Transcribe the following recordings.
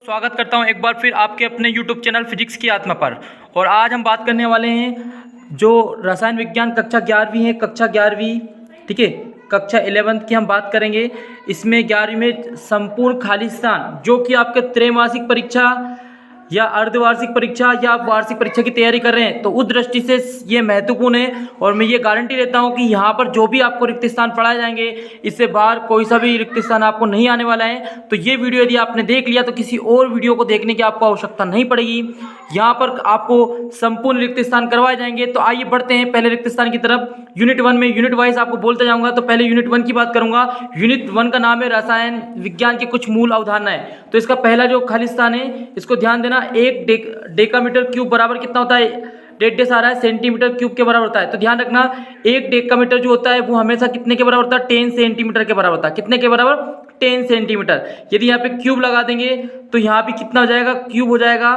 स्वागत करता हूं एक बार फिर आपके अपने YouTube चैनल फिजिक्स की आत्मा पर। और आज हम बात करने वाले हैं जो रसायन विज्ञान कक्षा 11वीं है, कक्षा 11वीं, ठीक है, कक्षा 11th की हम बात करेंगे। इसमें 11वीं में संपूर्ण खाली स्थान, जो कि आपके त्रैमासिक परीक्षा या अर्धवार्षिक परीक्षा या आप वार्षिक परीक्षा की तैयारी कर रहे हैं, तो उस दृष्टि से ये महत्वपूर्ण है। और मैं ये गारंटी देता हूँ कि यहाँ पर जो भी आपको रिक्त स्थान पढ़ाए जाएंगे, इससे बाहर कोई सा भी रिक्त स्थान आपको नहीं आने वाला है। तो ये वीडियो यदि आपने देख लिया तो किसी और वीडियो को देखने की आपको आवश्यकता नहीं पड़ेगी। यहाँ पर आपको संपूर्ण रिक्त स्थान करवाए जाएंगे। तो आइए बढ़ते हैं पहले रिक्त स्थान की तरफ। यूनिट 1 में यूनिट वाइज आपको बोलते जाऊंगा। तो पहले यूनिट 1 की बात करूंगा। यूनिट 1 का नाम है रसायन विज्ञान की कुछ मूल अवधारणाएं। तो इसका पहला जो खाली स्थान है, इसको ध्यान देना, एक डेकामीटर क्यूब बराबर कितना होता है? डेढ़ आ रहा है, सेंटीमीटर क्यूब के बराबर होता है। तो ध्यान रखना, एक डेकामीटर जो होता है वो हमेशा कितने के बराबर होता है? 10 सेंटीमीटर के बराबर होता है। कितने के बराबर? 10 सेंटीमीटर। यदि यहाँ पे क्यूब लगा देंगे तो यहाँ भी कितना हो जाएगा? क्यूब हो जाएगा,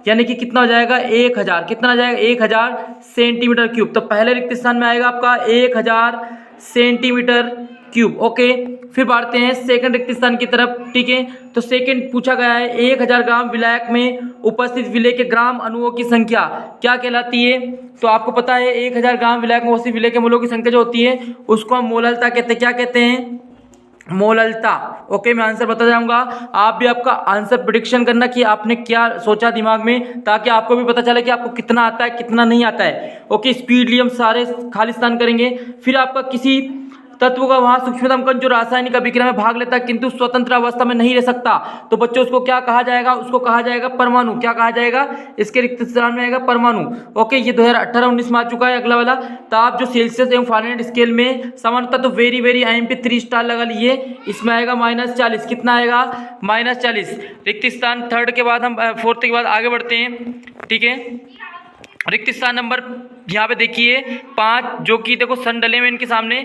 यानी कि कितना हो जाएगा? 1000। कितना हो जाएगा? 1000 सेंटीमीटर क्यूब। तो पहले रिक्त स्थान में आएगा आपका 1000 सेंटीमीटर क्यूब। ओके, फिर बढ़ते हैं सेकंड रिक्त स्थान की तरफ। ठीक है, तो सेकंड पूछा गया है 1000 ग्राम विलायक में उपस्थित विलय के ग्राम अणुओं की संख्या क्या कहलाती है? तो आपको पता है 1000 ग्राम विलायक में उपस्थित विलय के मोलों की संख्या जो होती है उसको हम मोललता कहते हैं। क्या कहते हैं? मोललता। ओके, मैं आंसर बता जाऊंगा। आप भी आपका आंसर प्रेडिक्शन करना कि आपने क्या सोचा दिमाग में, ताकि आपको भी पता चले कि आपको कितना आता है कितना नहीं आता है। ओके, स्पीडली हम सारे खाली स्थान करेंगे। फिर आपका किसी तत्व का वहां सूक्ष्मतम कण जो रासायनिक अभिक्रिया में भाग लेता है किंतु स्वतंत्र अवस्था में नहीं रह सकता, तो बच्चों उसको क्या कहा जाएगा? उसको कहा जाएगा परमाणु। क्या कहा जाएगा? इसके रिक्त स्थान में आएगा परमाणु। ओके, ये 2018-19 में आ चुका है अगला वाला। तो आप जो सेल्सियस एवं फारेनहाइट स्केल में सामान्यतः तो वेरी वेरी IMP 3 स्टार लगा लिए। इसमें आएगा -40। कितना आएगा? -40। रिक्त स्थान थर्ड के बाद हम फोर्थ के बाद आगे बढ़ते हैं। ठीक है, रिक्त स्थान नंबर यहाँ पे देखिए 5, जो कि देखो सन डले में इनके सामने।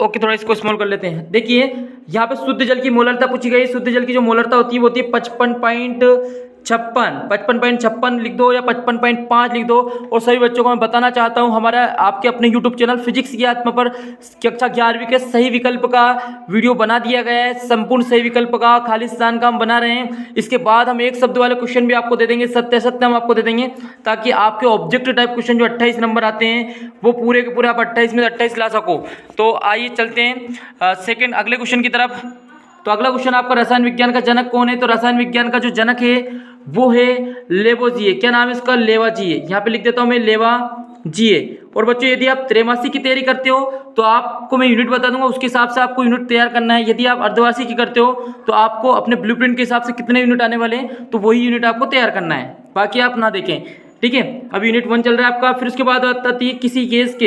ओके, थोड़ा इसको स्मॉल कर लेते हैं। देखिए यहाँ पे शुद्ध जल की मोलरता पूछी गई। शुद्ध जल की जो मोलरता होती है वो होती है 55.56 लिख दो या 55.5 लिख दो। और सभी बच्चों को मैं बताना चाहता हूँ, हमारा आपके अपने यूट्यूब चैनल फिजिक्स की आत्मा पर कक्षा 11वीं के सही विकल्प का वीडियो बना दिया गया है। संपूर्ण सही विकल्प का खाली स्थान का हम बना रहे हैं। इसके बाद हम एक शब्द वाले क्वेश्चन भी आपको दे देंगे, सत्य सत्य हम आपको दे देंगे, ताकि आपके ऑब्जेक्टिव टाइप क्वेश्चन जो 28 नंबर आते हैं वो पूरे के पूरे आप 28 में 28 ला सको। तो आइए चलते हैं सेकेंड अगले क्वेश्चन की तरफ। तो अगला क्वेश्चन आपका रसायन विज्ञान का जनक कौन है? तो रसायन विज्ञान का जो जनक है वो है लेवोजिए। क्या नाम है इसका? लेवाजिए। यहाँ पे लिख देता हूँ मैं, लेवाजिए। और बच्चों यदि आप त्रैमासिक की तैयारी करते हो तो आपको मैं यूनिट बता दूंगा, उसके हिसाब से आपको यूनिट तैयार करना है। यदि आप अर्धवार्षिक की करते हो तो आपको अपने ब्लूप्रिंट के हिसाब से कितने यूनिट आने वाले हैं तो वही यूनिट आपको तैयार करना है, बाकी आप ना देखें। ठीक है, अब यूनिट 1 चल रहा है आपका। फिर उसके बाद आती है किसी गैस के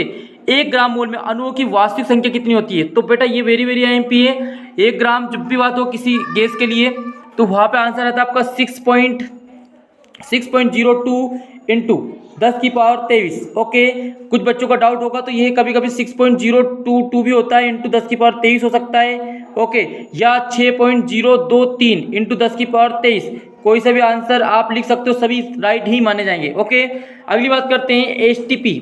1 ग्राम मोल में अणुओं की वास्तविक संख्या कितनी होती है? तो बेटा ये वेरी वेरी IMP है। 1 ग्राम जब भी बात हो किसी गैस के लिए तो वहाँ पे आंसर आता है आपका 6.02 इंटू 10 की पावर 23। ओके, कुछ बच्चों का डाउट होगा तो ये कभी कभी 6.022 भी होता है, इंटू 10 की पावर 23 हो सकता है। ओके, या 6.023 इंटू 10 की पावर 23। कोई सा भी आंसर आप लिख सकते हो, सभी राइट ही माने जाएंगे। ओके, अगली बात करते हैं STP।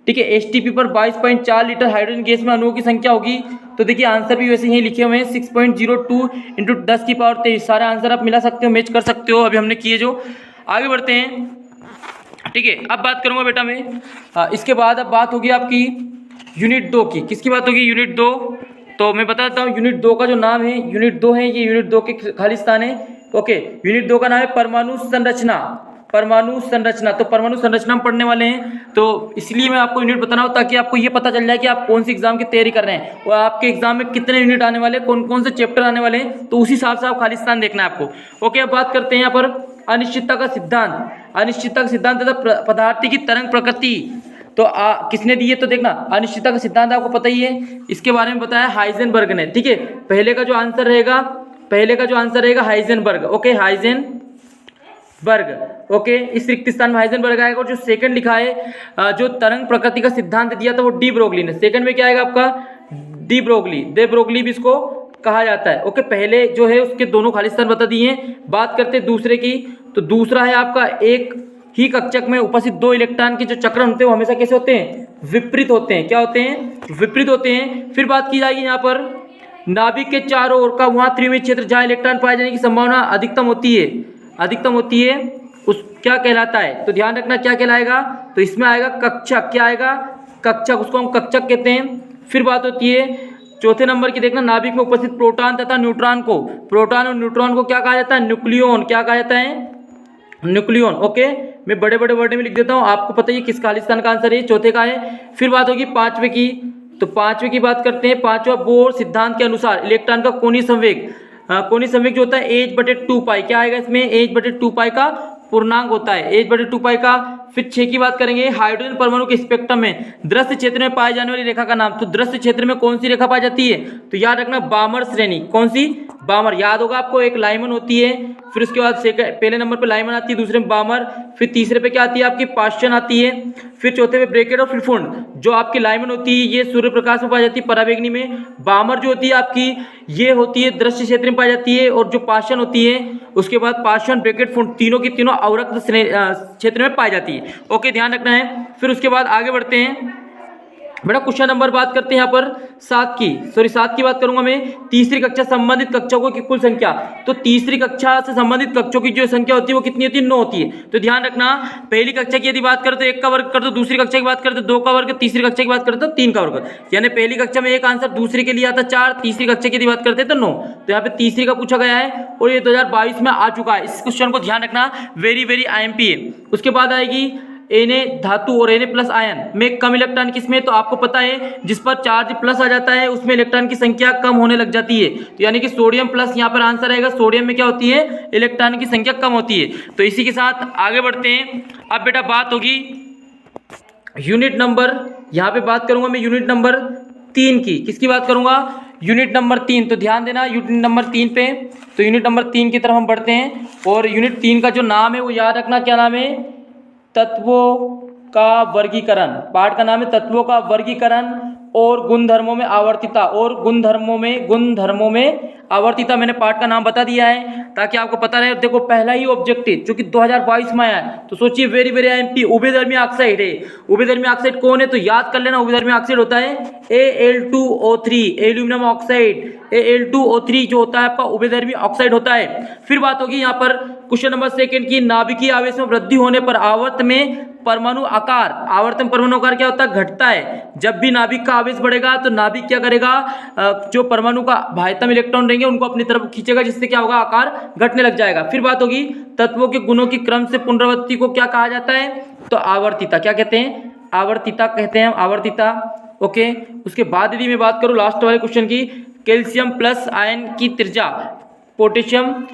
ठीक है, STP पर 22.4 लीटर हाइड्रोजन गैस में अणुओं की संख्या होगी। तो देखिए आंसर भी वैसे ही लिखे हुए हैं, 6.02 इंटू 10 की पावर 23। सारे आंसर आप मिला सकते हो, मैच कर सकते हो, अभी हमने किए जो। आगे बढ़ते हैं। ठीक है, अब बात करूंगा बेटा मैं इसके बाद अब बात होगी आपकी यूनिट 2 की। किसकी बात होगी? यूनिट 2। तो मैं बता देता हूँ यूनिट 2 का जो नाम है, यूनिट 2 है, ये यूनिट 2 के खाली स्थान है। ओके, यूनिट 2 का नाम है परमाणु संरचना। परमाणु संरचना। तो परमाणु संरचना हम पढ़ने वाले हैं, तो इसलिए मैं आपको यूनिट बताना हूँ ताकि आपको ये पता चल जाए कि आप कौन सी एग्जाम की तैयारी कर रहे हैं और आपके एग्जाम में कितने यूनिट आने वाले, कौन कौन से चैप्टर आने वाले हैं, तो उसी हिसाब से आप खाली स्थान देखना है आपको। ओके, अब बात करते हैं यहाँ पर अनिश्चितता का सिद्धांत। अनिश्चितता का सिद्धांत तथा पदार्थ की तरंग प्रकृति तो किसने दी है? तो देखना, अनिश्चितता का सिद्धांत आपको पता ही है, इसके बारे में बताया हाइजेनबर्ग ने। ठीक है, पहले का जो आंसर रहेगा हाइजेनबर्ग। Okay, Heisenberg. ओके, इस रिक्त स्थान में हाइजेनबर्ग आएगा। और जो सेकंड लिखा है जो तरंग प्रकृति का सिद्धांत दिया था वो डी ब्रोगली ने। सेकंड में क्या आएगा आपका? डी ब्रोगली, दे ब्रोगली भी इसको कहा जाता है। ओके, पहले जो है उसके दोनों खाली स्थान बता दिए हैं। बात करते हैं दूसरे की। तो दूसरा है आपका एक ही कक्षक में उपस्थित 2 इलेक्ट्रॉन के जो चक्रण होते हैं वो हमेशा कैसे होते हैं? विपरीत होते हैं। क्या होते हैं? विपरीत होते हैं। फिर बात की जाएगी यहाँ पर नाभिक के चारों ओर का वहाँ त्रिविमीय क्षेत्र जहाँ इलेक्ट्रॉन पाए जाने की संभावना अधिकतम होती है उस क्या कहलाता है? तो ध्यान रखना क्या कहलाएगा, तो इसमें आएगा कक्षक। क्या आएगा? कक्षक, उसको हम कक्षक कहते हैं। फिर बात होती है चौथे नंबर की, देखना नाभिक में उपस्थित प्रोटॉन तथा न्यूट्रॉन को क्या कहा जाता है? न्यूक्लियन। क्या कहा जाता है? न्यूक्लियन। ओके, मैं बड़े बड़े वर्ड में लिख देता हूँ, आपको पता है किस खालिस्तान का आंसर है, चौथे का है। फिर बात होगी पांचवे की, तो पांचवे की बात करते हैं। पांचवा बोर सिद्धांत के अनुसार इलेक्ट्रॉन का कोणीय संवेग जो होता है h/2 क्या आएगा इसमें? h/2 का पूर्णांक होता है, h/2 का। फिर 6 की बात करेंगे, हाइड्रोजन परमाणु के स्पेक्ट्रम में दृश्य क्षेत्र में पाए जाने वाली रेखा का नाम। तो दृश्य क्षेत्र में कौन सी रेखा पाई जाती है? तो याद रखना बामर श्रेणी। कौन सी? बामर। याद होगा आपको, एक लाइमन होती है, फिर उसके बाद पहले नंबर पे लाइमन आती है, दूसरे में बामर, फिर तीसरे पे क्या आती है आपकी? पाश्चन आती है, फिर चौथे पे ब्रैकेट और फिर फुंड। जो आपकी लाइमन होती है ये सूर्य प्रकाश में पाई जाती है पराबैंगनी में। बामर जो होती है आपकी ये होती है दृश्य क्षेत्र में पाई जाती है, और जो पाश्चन होती है उसके बाद पाश्चन ब्रैकेट फुंड तीनों की तीनों अवरक्त क्षेत्र में पाई जाती है। ओके, ध्यान रखना है। फिर उसके बाद आगे बढ़ते हैं बेटा, क्वेश्चन नंबर बात करते हैं यहाँ पर 7 की बात करूंगा मैं। तीसरी कक्षा संबंधित कक्षाओं की कुल संख्या। तो तीसरी कक्षा से संबंधित कक्षों की जो संख्या होती है वो कितनी होती है? 9 होती है। तो ध्यान रखना, पहली कक्षा की यदि बात करें तो 1 का वर्ग कर दो, दूसरी कक्षा की बात करें तो 2 का वर्ग, तीसरी कक्षा की बात करें तो 3 का वर्ग। यानी पहली कक्षा में एक आंसर, दूसरी के लिए आता 4, तीसरी कक्षा की यदि बात करते तो 9। तो यहाँ पे तीसरी का पूछा गया है और ये 2022 में आ चुका है। इस क्वेश्चन को ध्यान रखना, वेरी वेरी IMP है। उसके बाद आएगी Na धातु और Na+ आयन में कम इलेक्ट्रॉन किसमें? तो आपको पता है जिस पर चार्ज प्लस आ जाता है उसमें इलेक्ट्रॉन की संख्या कम होने लग जाती है। तो यानी कि सोडियम प्लस यहाँ पर आंसर आएगा। सोडियम में क्या होती है? इलेक्ट्रॉन की संख्या कम होती है। तो इसी के साथ आगे बढ़ते हैं। अब बेटा बात होगी यूनिट नंबर, यहाँ पे बात करूंगा मैं यूनिट नंबर 3 की। किसकी बात करूंगा? Unit number 3। तो ध्यान देना यूनिट नंबर 3 पे। तो यूनिट नंबर 3 की तरफ हम बढ़ते हैं और यूनिट 3 का जो नाम है वो याद रखना, क्या नाम है? तत्वों का वर्गीकरण। पाठ का नाम है तत्वों का वर्गीकरण और गुणधर्मों में आवर्तिता। आवर्तिता मैंने पाठ का नाम बता दिया है ताकि आपको पता रहे। देखो पहला ही ऑब्जेक्टिव जो कि 2022 में आया है, तो सोचिए वेरी वेरी IMP, उभयधर्मी ऑक्साइड है। उभयधर्मी ऑक्साइड कौन है? तो याद कर लेना, उभयधर्मी ऑक्साइड होता है Al2O3, एल्यूमिनियम ऑक्साइड। Al2O3 जो होता है आपका उभयधर्मी ऑक्साइड होता है। फिर बात होगी यहाँ पर क्वेश्चन नंबर 2 की, नाभिकीय आवेश में वृद्धि होने पर आवर्त में परमाणु आकार, आवर्तन परमाणु आकार क्या होता है? घटता है। जब भी नाभिक का आवेश बढ़ेगा तो नाभिक क्या करेगा? जो परमाणु का बाह्यतम इलेक्ट्रॉन रहेंगे उनको अपनी तरफ खींचेगा, जिससे क्या होगा? आकार घटने लग जाएगा। फिर बात होगी तत्वों के गुणों की क्रम से पुनरावृत्ति को क्या कहा जाता है? तो आवर्तिता। क्या कहते हैं? आवर्तिता कहते हैं, आवर्तिता। ओके, उसके बाद यदि मैं बात करूं लास्ट वाले क्वेश्चन की, कैल्शियम प्लस आयन की त्रिज्या पोटेशियम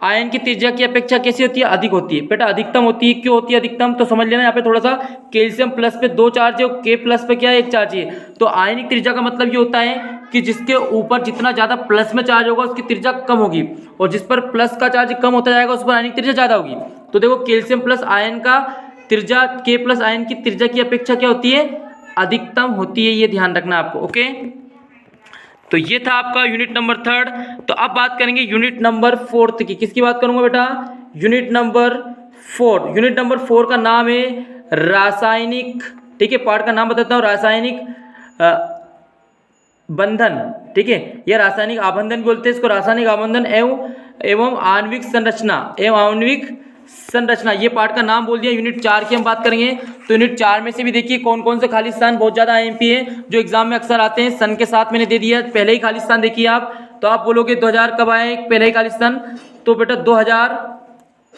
आयन की त्रिज्या की अपेक्षा कैसी होती है? अधिक होती है। बेटा अधिकतम होती है। क्यों होती है अधिकतम? तो समझ लेना यहाँ पे थोड़ा सा, कैल्शियम प्लस पे 2 चार्ज है और K प्लस पे क्या है? 1 चार्ज है। तो आयनिक त्रिज्या का मतलब ये होता है कि जिसके ऊपर जितना ज्यादा प्लस में चार्ज होगा उसकी त्रिज्या कम होगी, और जिस पर प्लस का चार्ज कम होता जाएगा उस पर आयनिक त्रिज्या ज्यादा होगी। तो देखो कैल्शियम प्लस आयन का त्रिज्या K प्लस आयन की त्रिज्या की अपेक्षा क्या होती है? अधिकतम होती है। ये ध्यान रखना आपको। ओके, तो ये था आपका यूनिट नंबर 3। तो अब बात करेंगे यूनिट नंबर 4 की। किसकी बात करूंगा बेटा? Unit number 4। यूनिट नंबर 4 का नाम है रासायनिक। ठीक है, पार्ट का नाम बताता हूँ, रासायनिक बंधन। ठीक है, यह रासायनिक आबंधन बोलते हैं इसको, रासायनिक आबंधन एवं आणविक संरचना। ये पार्ट का नाम बोल दिया। यूनिट 4 की हम बात करेंगे। तो यूनिट 4 में से भी देखिए कौन कौन से खाली स्थान बहुत ज्यादा IMP है जो एग्जाम में अक्सर आते हैं। सन के साथ मैंने दे दिया, पहले ही खाली स्थान देखिए आप, तो आप बोलोगे 2000 कब आए पहले ही खाली स्थान? तो बेटा 2000,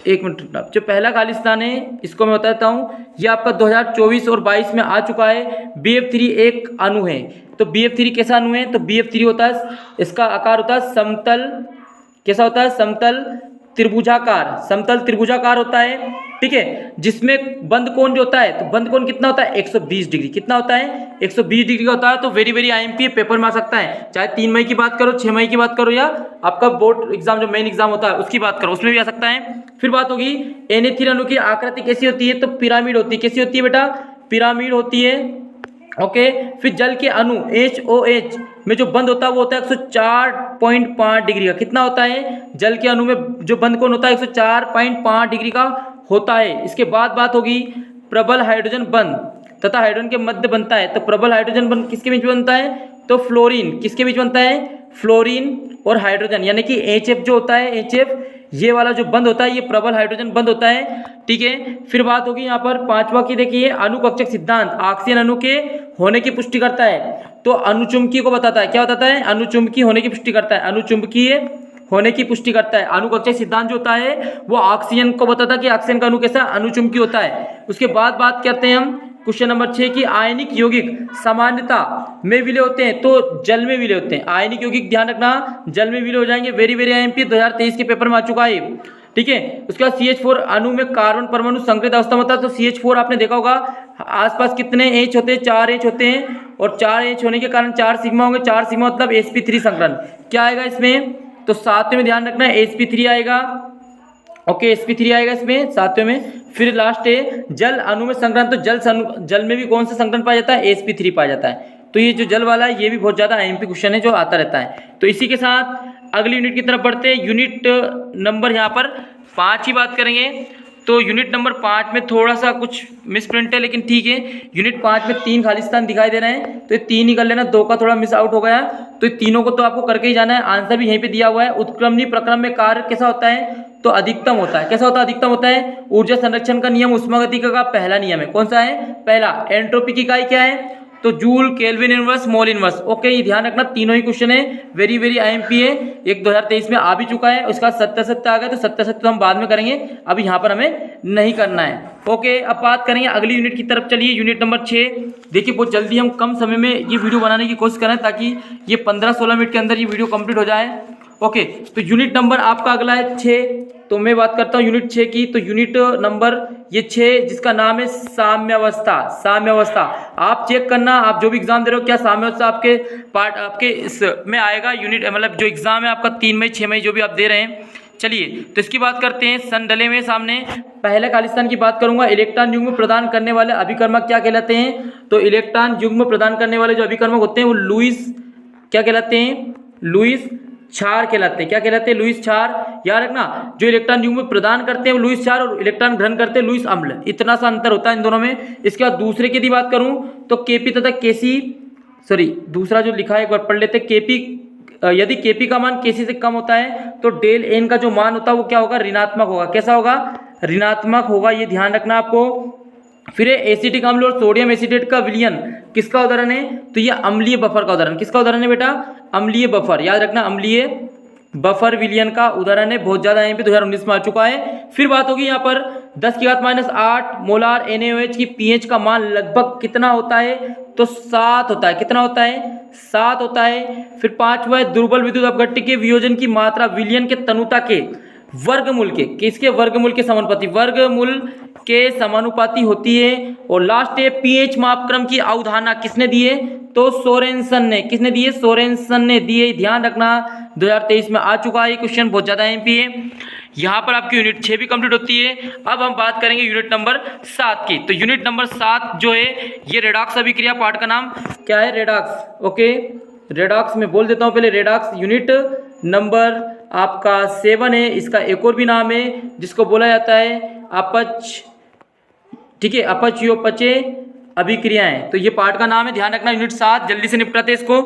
एक मिनट, जो पहला खाली स्थान है इसको मैं बताता हूँ, ये आपका 2024 और 22 में आ चुका है। BF3 एक अणु है। तो BF3 कैसा अणु है? तो BF3 होता है, इसका आकार होता है समतल, कैसा होता है? समतल त्रिभुजाकार होता है। ठीक है, जिसमें बंद कोण जो होता है, तो बंद कोण कितना होता है? 120 डिग्री। कितना होता है? 120 डिग्री का होता है। तो वेरी वेरी IMP पेपर में आ सकता है, चाहे 3 मई की बात करो, 6 मई की बात करो, या आपका बोर्ड एग्जाम जो मेन एग्जाम होता है उसकी बात करो, उसमें भी आ सकता है। फिर बात होगी Na3 अणु की आकृति कैसी होती है? तो पिरामिड होती है। कैसी होती है बेटा? पिरामिड होती है। ओके, फिर जल के अणु HOH में जो बंद होता है वो होता है 104.5 डिग्री का। कितना होता है? जल के अणु में जो बंद कोण होता है 104.5 डिग्री का होता है। इसके बाद बात होगी प्रबल हाइड्रोजन बंध तथा हाइड्रोजन के मध्य बनता है। तो प्रबल हाइड्रोजन बंध किसके बीच बनता है? तो फ्लोरीन। किसके बीच बनता है? फ्लोरीन और हाइड्रोजन, यानी कि HF जो होता है, HF ये वाला जो बंद होता है, ये प्रबल हाइड्रोजन बंद होता है, ठीक है। फिर बात होगी यहाँ पर पांचवा की, देखिए अणुकक्षक सिद्धांत ऑक्सीजन अणु के होने की पुष्टि करता है। तो अणुचुंबकीय को बताता है, क्या बताता है, अणुचुंबकीय होने की पुष्टि करता है, अणुचुंबकीय होने की पुष्टि करता है। अणुकक्षक सिद्धांत जो होता है वो ऑक्सीजन को बताता है कि ऑक्सीजन का अणु कैसा अणुचुंबकीय होता है। उसके बाद बात करते हैं हम क्वेश्चन नंबर 6 की, आयनिक यौगिक सामान्यता में विलय होते हैं तो जल में विलय होते हैं। आयनिक यौगिक ध्यान रखना जल में विलय हो जाएंगे। वेरी वेरी IMP 2023 के पेपर में आ चुका है, ठीक है। उसके बाद CH4 अणु में कार्बन परमाणु संकरित अवस्था में होता है। तो CH4 आपने देखा होगा आसपास कितने H होते हैं, 4 H होते हैं, और 4 H होने के कारण 4 सिग्मा होंगे। 4 सिग्मा मतलब sp3 संकरण। क्या आएगा इसमें, तो सातवें में ध्यान रखना है sp3 आएगा, ओके sp3 आएगा इसमें सातवें में। फिर लास्ट है जल अणु में संकरण, तो जल में भी कौन सा संकरण पाया जाता है, sp3 पाया जाता है। तो ये जो जल वाला है ये भी बहुत ज्यादा IMP क्वेश्चन है जो आता रहता है। तो इसी के साथ अगली यूनिट की तरफ बढ़ते हैं। यूनिट नंबर यहाँ पर 5 की बात करेंगे। तो यूनिट नंबर 5 में थोड़ा सा कुछ मिसप्रिंट है, लेकिन ठीक है। यूनिट 5 में 3 खाली स्थान दिखाई दे रहे हैं, तो ये 3 ही कर लेना, 2 का थोड़ा मिस आउट हो गया, तो ये तीनों को तो आपको करके ही जाना है। आंसर भी यहीं पे दिया हुआ है। उत्क्रमणी प्रक्रम में कार्य कैसा होता है, तो अधिकतम होता है। कैसा होता है, अधिकतम होता है। ऊर्जा संरक्षण का नियम उष्मागतिकी का पहला नियम है, कौन सा है, पहला। एंट्रोपी की इकाई क्या है, तो joule, kelvin inverse, mole inverse. Okay, ये ध्यान रखना, तीनों ही क्वेश्चन है, वेरी वेरी IMP है। एक 2023 में आ भी चुका है, उसका सत्य आ गया, तो सत्य तो हम बाद में करेंगे, अभी यहाँ पर हमें नहीं करना है। ओके, अब बात करेंगे अगली यूनिट की तरफ। चलिए यूनिट नंबर 6। देखिए बहुत जल्दी हम कम समय में ये वीडियो बनाने की कोशिश करें ताकि ये 15-16 मिनट के अंदर ये वीडियो कंप्लीट हो जाए। ओके, तो यूनिट नंबर आपका अगला है 6। तो मैं बात करता हूँ यूनिट 6 की। तो यूनिट नंबर ये 6 जिसका नाम है साम्यावस्था। साम्यावस्था आप चेक करना, आप जो भी एग्जाम दे रहे हो क्या साम्यावस्था आपके पार्ट आपके इस में आएगा। यूनिट मतलब जो एग्जाम है आपका 3 मई 6 मई जो भी आप दे रहे हैं। चलिए तो इसकी बात करते हैं। सन डले में सामने पहले खालिस्तान की बात करूंगा। इलेक्ट्रॉन युग्म प्रदान करने वाले अभिकर्मक क्या कहलाते हैं, तो इलेक्ट्रॉन युग्म प्रदान करने वाले जो अभिकर्मक होते हैं वो लुईस क्या कहलाते हैं, लुईस क्षार कहलाते हैं। क्या कहलाते हैं, लुईस क्षार। याद रखना, जो इलेक्ट्रॉन युग्म प्रदान करते हैं वो लुईस क्षार और इलेक्ट्रॉन ग्रहण करते हैं लुईस अम्ल। इतना सा अंतर होता है इन दोनों में। इसके बाद दूसरे की यदि बात करूं तो केपी तथा केसी, सॉरी दूसरा जो लिखा है एक बार पढ़ लेते हैं। केपी, यदि केपी का मान केसी से कम होता है तो डेल एन का जो मान होता है वो क्या होगा, ऋणात्मक होगा। कैसा होगा, ऋणात्मक होगा, ये ध्यान रखना आपको। फिर एसिटिक अम्ल और सोडियम एसिटेट का विलयन किसका उदाहरण है, तो ये अम्लीय बफर का उदाहरण। किसका उदाहरण है बेटा, अम्लीय बफर। याद रखना, अम्लीय बफर विलयन का उदाहरण है। बहुत ज्यादा यहाँ पे 2019 में आ चुका है। फिर बात होगी यहाँ पर 10⁻⁸ मोलार NaOH की pH का मान लगभग कितना होता है, तो 7 होता है। कितना होता है, 7 होता है। फिर 5वां है दुर्बल विद्युत अपघट्य के वियोजन की मात्रा विलयन के तनुता के वर्गमूल के, किसके वर्गमूल के समानुपाती, वर्गमूल के समानुपाती होती है। और लास्ट है pH मापक्रम की अवधारणा किसने दी है, तो सोरेनसन ने। किसने दी है, सोरेनसन ने दी है। ध्यान रखना 2023 में आ चुका है क्वेश्चन, बहुत ज्यादा MP है। यहाँ पर आपकी यूनिट 6 भी कंप्लीट होती है। अब हम बात करेंगे यूनिट नंबर 7 की। तो यूनिट नंबर 7 जो है ये रेडॉक्स अभिक्रिया पार्ट का नाम क्या है, रेडॉक्स। ओके, रेडॉक्स में बोल देता हूँ पहले। रेडॉक्स यूनिट नंबर आपका 7 है। इसका एक और भी नाम है जिसको बोला जाता है अपच, ठीक है, अपचयोपचय अभिक्रियाएं। तो ये पार्ट का नाम है, ध्यान रखना। यूनिट 7 जल्दी से निपटाते इसको।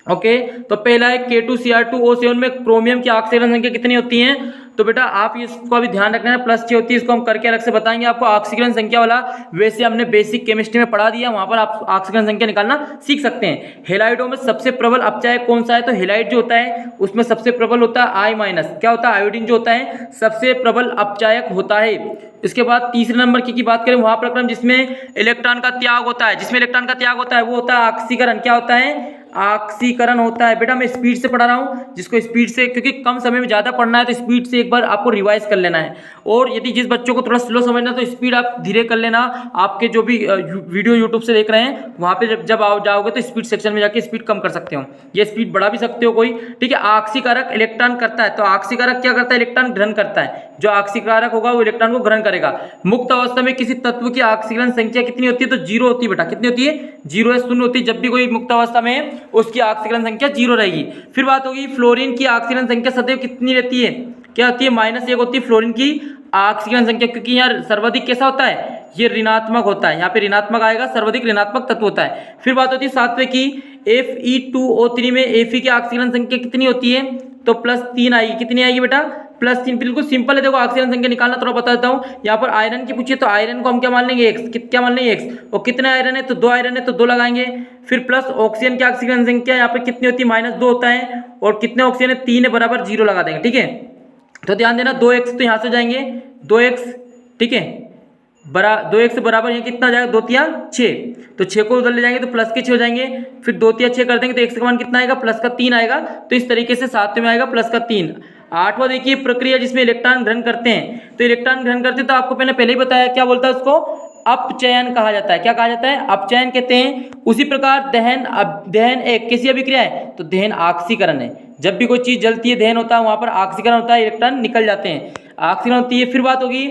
ओके, तो पहला है K2Cr2O7 में क्रोमियम की ऑक्सीकरण संख्या कितनी होती है, तो बेटा आप इसको अभी ध्यान रखना है, +6 होती है। इसको हम करके अलग से बताएंगे आपको ऑक्सीकरण संख्या वाला। वैसे हमने बेसिक केमिस्ट्री में पढ़ा दिया, वहां पर आप ऑक्सीकरण संख्या निकालना सीख सकते हैं। हेलाइडों में सबसे प्रबल अपचायक कौन सा है, तो हेलाइड जो होता है उसमें सबसे प्रबल होता है I-। क्या होता है, आयोडीन जो होता है सबसे प्रबल अपचायक होता है। इसके बाद तीसरे नंबर की बात करें, वहां प्रक्रम जिसमें इलेक्ट्रॉन का त्याग होता है, जिसमें इलेक्ट्रॉन का त्याग होता है वो होता है ऑक्सीकरण। क्या होता है, ऑक्सीकरण होता है। बेटा मैं स्पीड से पढ़ा रहा हूँ, जिसको स्पीड से, क्योंकि कम समय में ज्यादा पढ़ना है तो स्पीड से एक बार आपको रिवाइज कर लेना है। और यदि जिस बच्चों को थोड़ा स्लो समझना है तो स्पीड आप धीरे कर लेना। आपके जो भी वीडियो यूट्यूब से देख रहे हैं वहां पे जब आप जाओगे तो स्पीड सेक्शन में जाके स्पीड कम कर सकते हो, ये स्पीड बढ़ा भी सकते हो कोई, ठीक है। ऑक्सीकारक इलेक्ट्रॉन करता है, तो ऑक्सीकारक क्या करता है, इलेक्ट्रॉन ग्रहण करता है। जो ऑक्सीकारक होगा वो इलेक्ट्रॉन को ग्रहण करेगा। मुक्त अवस्था में किसी तत्व की ऑक्सीकरण संख्या कितनी होती है, तो 0 होती है बेटा। कितनी होती है, 0 या 0 होती है। जब भी कोई मुक्त अवस्था में उसकी ऑक्सीकरण संख्या 0 रहेगी। फिर बात होगी फ्लोरीन की ऑक्सीकरण संख्या सदैव कितनी रहती है, क्या होती है, -1 होती है फ्लोरीन की ऑक्सीकरण संख्या, क्योंकि यहाँ सर्वाधिक कैसा होता है, ये ऋणात्मक होता है। यहाँ पे ऋणात्मक आएगा, सर्वाधिक ऋणात्मक तत्व होता है। फिर बात होती है 7वें की Fe2O3 में Fe की ऑक्सीजन संख्या कितनी होती है? तो +3 आएगी। कितनी आएगी बेटा? +3। बिल्कुल सिंपल है। देखो ऑक्सीजन संख्या निकालना थोड़ा बता देता हूँ। यहाँ पर आयरन की पूछिए तो आयरन को हम क्या मान लेंगे? x। क्या मान लेंगे? x। और कितने आयरन है? तो 2 आयरन है तो 2 लगाएंगे। फिर प्लस ऑक्सीजन की ऑक्सीजन संख्या यहाँ पर कितनी होती है? -2 होता है। और कितने ऑक्सीजन है? 3 है, बराबर 0 लगा देंगे। ठीक है, तो ध्यान देना 2x तो यहाँ से जाएंगे 2x, ठीक है, 2x बराबर यहाँ कितना जाएगा? 2 तिया 6, तो 6 को उधर ले जाएंगे तो प्लस के 6 हो जाएंगे। फिर 2 तिया 6 कर देंगे तो x का मान कितना आएगा? +3 आएगा। तो इस तरीके से 7 में आएगा +3। 8वां देखिए, प्रक्रिया जिसमें इलेक्ट्रॉन ग्रहण करते हैं। तो इलेक्ट्रॉन ग्रहण करते हैं तो आपको पहले ही बताया, क्या बोलता है उसको? अपचयन कहा जाता है। क्या कहा जाता है? अपचयन कहते हैं। उसी प्रकार दहन एक कैसी अभिक्रिया है? तो दहन ऑक्सीकरण है। जब भी कोई चीज जलती है, दहन होता है, वहां पर ऑक्सीकरण होता है, इलेक्ट्रॉन निकल जाते हैं, ऑक्सीकरण होती है। फिर बात होगी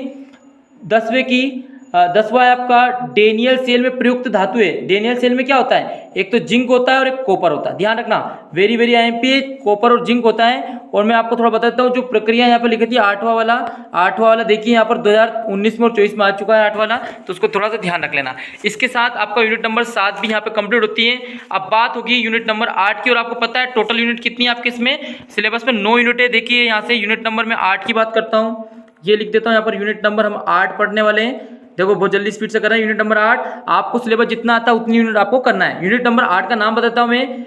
10वां है आपका डेनियल सेल में प्रयुक्त धातु है। डेनियल सेल में क्या होता है? एक तो जिंक होता है और एक कॉपर होता है। ध्यान रखना, वेरी वेरी IMP, कॉपर और जिंक होता है। और मैं आपको थोड़ा बता देता हूँ, जो प्रक्रिया यहाँ पर लिखी थी 8वां वाला देखिए यहाँ पर 2019 में और 24 में आ चुका है 8वां वाला, तो उसको थोड़ा सा ध्यान रख लेना। इसके साथ आपका यूनिट नंबर 7 भी यहाँ पे कंप्लीट होती है। अब बात होगी यूनिट नंबर 8 की, और आपको पता है टोटल यूनिट कितनी है आपके इसमें सिलेबस में? 9 यूनिट है। देखिए यहाँ से यूनिट नंबर में 8 की बात करता हूँ, ये लिख देता हूँ यहाँ पर। यूनिट नंबर हम 8 पढ़ने वाले हैं। देखो बहुत जल्दी स्पीड से कर रहे हैं। यूनिट नंबर 8, आपको सिलेबस जितना आता है उतनी यूनिट आपको करना है। यूनिट नंबर 8 का नाम बताता हूं मैं,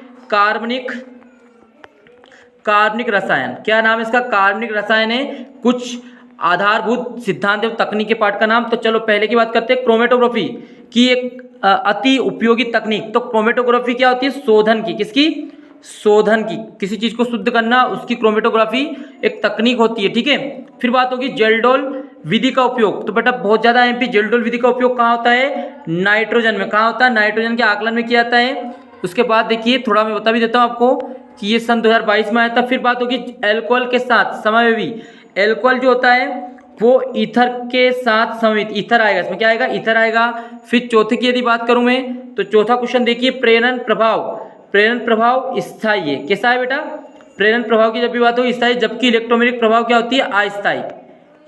कार्बनिक रसायन। क्या नाम है इसका? कार्बनिक रसायन है। कुछ आधारभूत सिद्धांत एवं तकनीक के पाठ का नाम। तो चलो पहले की बात करते हैं, क्रोमेटोग्राफी की एक अति उपयोगी तकनीक। तो क्रोमेटोग्राफी क्या होती है? शोधन की। किसकी? शोधन की। किसी चीज को शुद्ध करना, उसकी क्रोमेटोग्राफी एक तकनीक होती है। ठीक है, फिर बात होगी जेल्डोल विधि का उपयोग। तो बेटा बहुत ज्यादा MP, जेल्डोल विधि का उपयोग कहाँ होता है? नाइट्रोजन में। कहाँ होता है? नाइट्रोजन के आकलन में किया जाता है। उसके बाद देखिए थोड़ा मैं बता भी देता हूँ आपको कि ये सन 2022 में आया था। फिर बात होगी एल्कोहल के साथ समावेवी। एल्कोहल जो होता है वो ईथर के साथ समवेत, ईथर आएगा इसमें। क्या आएगा? ईथर आएगा। फिर चौथे की यदि बात करूं मैं, तो चौथा क्वेश्चन देखिए, प्रेरण प्रभाव स्थायी है। कैसा है बेटा? प्रेरण प्रभाव की जब भी बात हो स्थायी, जबकि इलेक्ट्रोमैग्नेटिक प्रभाव क्या होती है? अस्थायी।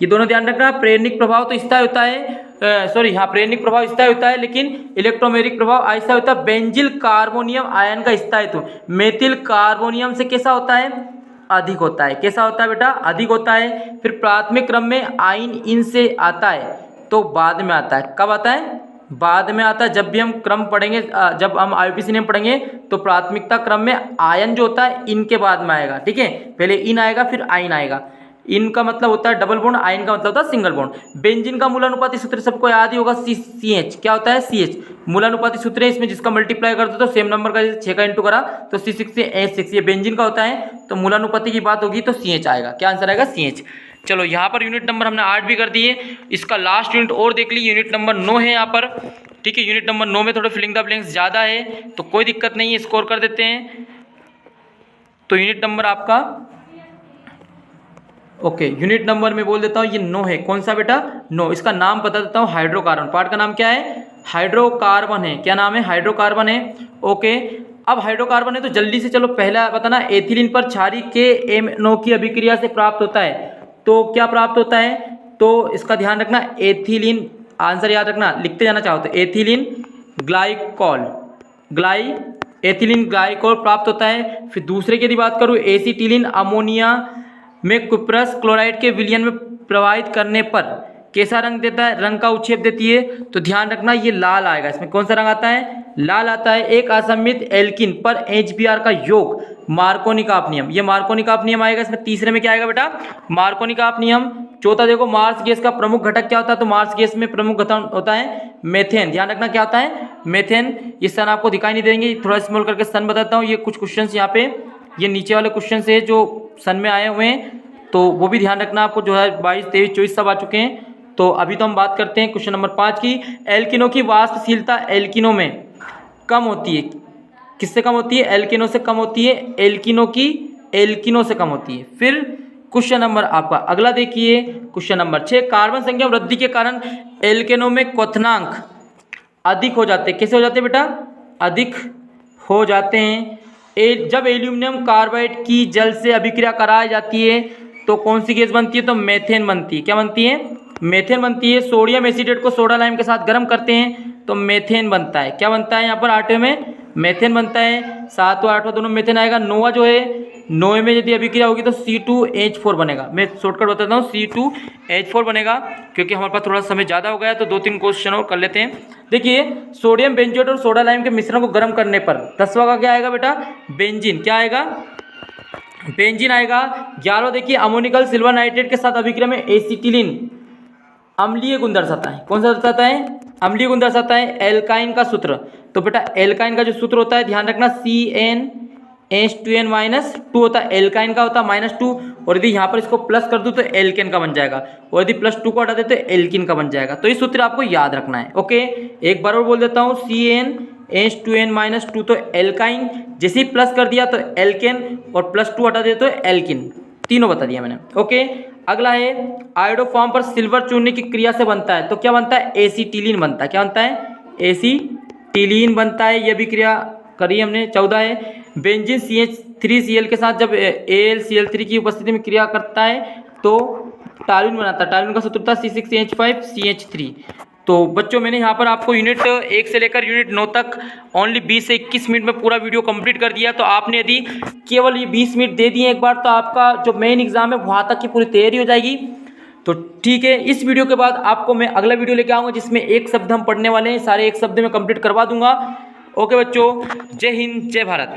ये दोनों ध्यान रखना। प्रेरणिक प्रभाव तो स्थायी होता है, प्रेरणिक प्रभाव स्थायी होता है, लेकिन इलेक्ट्रोमैग्नेटिक प्रभाव अस्थायी होता है। बेंजिल कार्बोनियम आयन का स्थायित्व मेथिल कार्बोनियम से कैसा होता है? अधिक होता है। कैसा होता है बेटा? अधिक होता है। फिर प्राथमिक क्रम में आयन इन से आता है तो बाद में आता है। कब आता है? बाद में आता है। जब भी हम क्रम पढ़ेंगे, जब हम IUPAC नेम पढ़ेंगे तो प्राथमिकता क्रम में आयन जो होता है इनके बाद में आएगा। ठीक है, पहले इन आएगा फिर आयन आएगा। इन का मतलब होता है डबल बॉन्ड, आयन का मतलब होता है सिंगल बॉन्ड। बेंजीन का मूलानुपाती सूत्र सबको याद ही होगा, CH। क्या होता है? CH मूलानुपाती सूत्र है। इसमें जिसका मल्टीप्लाई कर दो तो सेम नंबर का, जैसे 6 का इंटू करा तो C6 से H6, ये बेंजीन का होता है। तो मूलानुपाती की बात होगी तो CH आएगा। क्या आंसर आएगा? CH। चलो यहाँ पर यूनिट नंबर हमने 8 भी कर दिए। इसका लास्ट यूनिट और देख लीजिए, यूनिट नंबर 9 है यहाँ पर। ठीक है, यूनिट नंबर 9 में थोड़े फिलिंग द ब्लैंक्स ज़्यादा है तो कोई दिक्कत नहीं है, स्कोर कर देते हैं। तो यूनिट नंबर आपका यूनिट नंबर में बोल देता हूँ ये 9 है। कौन सा बेटा? 9। इसका नाम बता देता हूँ, हाइड्रोकार्बन। पार्ट का नाम क्या है? हाइड्रोकार्बन है। क्या नाम है? हाइड्रोकार्बन है। ओके, अब हाइड्रोकार्बन है तो जल्दी से चलो पहला बताना, एथिलीन पर क्षारीय के MNO की अभिक्रिया से प्राप्त होता है। तो क्या प्राप्त होता है? तो इसका ध्यान रखना, एथिलीन, आंसर याद रखना, लिखते जाना चाहो तो एथिलीन ग्लाइकोल प्राप्त होता है। फिर दूसरे की यदि बात करूँ, एसिटिलीन अमोनिया में कुप्रस क्लोराइड के विलयन में प्रवाहित करने पर कैसा रंग देता है? रंग का उच्छेद देती है। तो ध्यान रखना ये लाल आएगा। इसमें कौन सा रंग आता है? लाल आता है। एक असममित एल्किन पर HBr का योग मार्कोनी-काप नियम, ये मार्कोनी-काप नियम आएगा। इसमें तीसरे में क्या आएगा बेटा? मार्कोनी-काप नियम। चौथा देखो, मार्स गैस का प्रमुख घटक क्या होता है? तो मार्स गैस में प्रमुख घटक होता है मेथेन। ध्यान रखना क्या होता है? मेथेन। ये सन आपको दिखाई नहीं देंगे, थोड़ा स्मॉल करके सन बताता हूँ। ये कुछ क्वेश्चन यहाँ पे, ये नीचे वाले क्वेश्चन है जो सन में आए हुए हैं, तो वो भी ध्यान रखना आपको। 2022, 23, 24 सब आ चुके हैं। तो अभी तो हम बात करते हैं क्वेश्चन नंबर 5 की। एल्किनो की वाष्पशीलता एल्किनो में कम होती है। किससे कम होती है? एल्किनो से कम होती है। एल्किनो से कम होती है। फिर क्वेश्चन नंबर आपका अगला देखिए, क्वेश्चन नंबर 6, कार्बन संख्या वृद्धि के कारण एल्केनो में क्वथनांक अधिक हो जाते हैं। कैसे हो जाते हैं बेटा? अधिक हो जाते हैं। जब एल्यूमिनियम कार्बाइड की जल से अभिक्रिया कराई जाती है तो कौन सी गैस बनती है? तो मेथेन बनती है। क्या बनती है? मेथेन बनती है। सोडियम एसिटेट को सोडा लाइम के साथ गर्म करते हैं तो मेथेन बनता है। क्या बनता है यहाँ पर? आटे में मेथेन बनता है, 7 और 8 दोनों मेथेन आएगा। नोवा जो है, नोए में यदि अभिक्रिया होगी तो C2H4 बनेगा। मैं शॉर्टकट बताता हूँ, C2H4 बनेगा। क्योंकि हमारे पास थोड़ा समय ज़्यादा हो गया तो 2-3 क्वेश्चन और कर लेते हैं। देखिए, सोडियम बेंजोएट और सोडा लाइम के मिश्रण को गर्म करने पर 10वां का क्या आएगा बेटा? बेंजीन। क्या आएगा? बेंजीन आएगा। 11 देखिए, अमोनिकल सिल्वर नाइट्रेट के साथ अभिक्रिया में एसिटिलीन अम्लीय गुण दर्शाता है। कौन सा दर्शाता है? अम्लीय गुण दर्शाता है। एल्काइन का सूत्र, तो बेटा एल्काइन का जो सूत्र होता है ध्यान रखना, CnH2n-2 होता है। एल्काइन का होता है -2, और यदि यहाँ पर इसको प्लस कर दूँ तो एल्केन का बन जाएगा, और यदि +2 को हटा दे तो एल्किन का बन जाएगा। तो ये सूत्र आपको याद रखना है। ओके, एक बार और बोल देता हूँ, CnH2n-2 तो एल्काइन, जैसे ही प्लस कर दिया तो एल्केन, और +2 हटा दे तो एल्किन। तीनों बता दिया मैंने। ओके, अगला है आयोडोफॉर्म पर सिल्वर चूर्णी की क्रिया से बनता है, तो क्या बनता है? एसिटिलीन बनता है। क्या बनता है? एसिटिलीन बनता है। यह भी क्रिया करी हमने। 14 है बेंजीन CH3Cl के साथ जब AlCl3 की उपस्थिति में क्रिया करता है तो टालुइन बनाता है। टालुइन का सूत्र था C6H5CH3। तो बच्चों, मैंने यहाँ पर आपको यूनिट 1 से लेकर यूनिट 9 तक ओनली 20 से 21 मिनट में पूरा वीडियो कंप्लीट कर दिया। तो आपने यदि केवल ये 20 मिनट दे दिए एक बार, तो आपका जो मेन एग्जाम है वहाँ तक की पूरी तैयारी हो जाएगी। तो ठीक है, इस वीडियो के बाद आपको मैं अगला वीडियो लेके आऊँगा जिसमें एक शब्द हम पढ़ने वाले हैं, सारे एक शब्द में कंप्लीट करवा दूंगा। ओके बच्चों, जय हिंद, जय भारत।